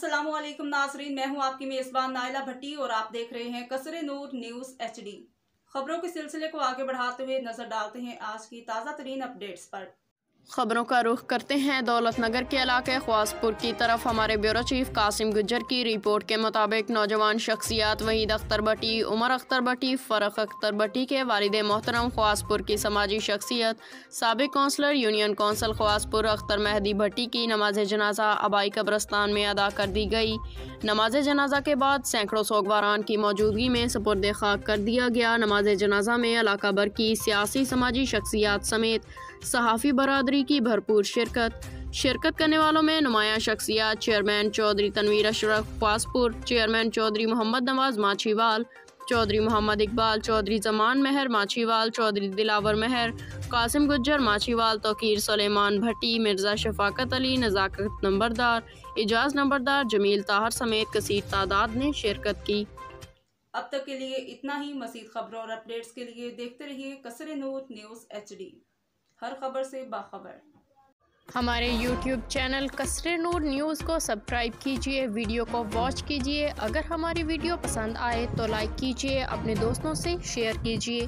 अस्सलामुअलैकुम नाजरीन, मैं हूं आपकी मेज़बान नाइला भट्टी और आप देख रहे हैं कसरे नूर न्यूज़ HD। खबरों के सिलसिले को आगे बढ़ाते हुए नजर डालते हैं आज की ताज़ा तरीन अपडेट्स पर। खबरों का रुख करते हैं दौलतनगर के इलाके ख्वासपुर की तरफ। हमारे ब्यूरो चीफ कासिम गुज्जर की रिपोर्ट के मुताबिक नौजवान शख्सियात वहीद अख्तर भट्टी, उमर अख्तर भट्टी, फ़रख अख्तर भट्टी के वालिद मोहतरम ख्वासपुर की समाजी शख्सियत साबिक councillor union council Khawaspur Akhtar Mehdi Bhatti की नमाज जनाजा आबाई कब्रस्तान में अदा कर दी गई। नमाज जनाजा के बाद सैकड़ों सोगवारान की मौजूदगी में सुपुर्द खाक कर दिया गया। नमाज जनाजा में इलाका भर की सियासी समाजी शख्सियात समेत सहाफ़ी बरादरी की भरपूर शिरकत करने वालों में नुमायां शख्सियात चेयरमैन चौधरी तनवीर अशरफ ख्वासपुर, चेयरमैन चौधरी मोहम्मद नवाज माछीवाल, चौधरी मोहम्मद इकबाल, चौधरी जमान महर माछीवाल, चौधरी दिलावर महर, कासिम गुज्जर माछीवाल, तौकीर सुलेमान भट्टी, मिर्ज़ा शफाकत अली, नज़ाकत नंबरदार, इजाज़ नंबरदार, जमील ताहर समेत कसीर तादाद ने शिरकत की। अब तक के लिए इतना ही। मज़ीद खबरों और अपडेट्स के लिए देखते रहिए कसरे नूर न्यूज़ HD, हर खबर से बाखबर। हमारे YouTube चैनल कसरे नूर न्यूज़ को सब्सक्राइब कीजिए, वीडियो को वॉच कीजिए। अगर हमारी वीडियो पसंद आए तो लाइक कीजिए, अपने दोस्तों से शेयर कीजिए।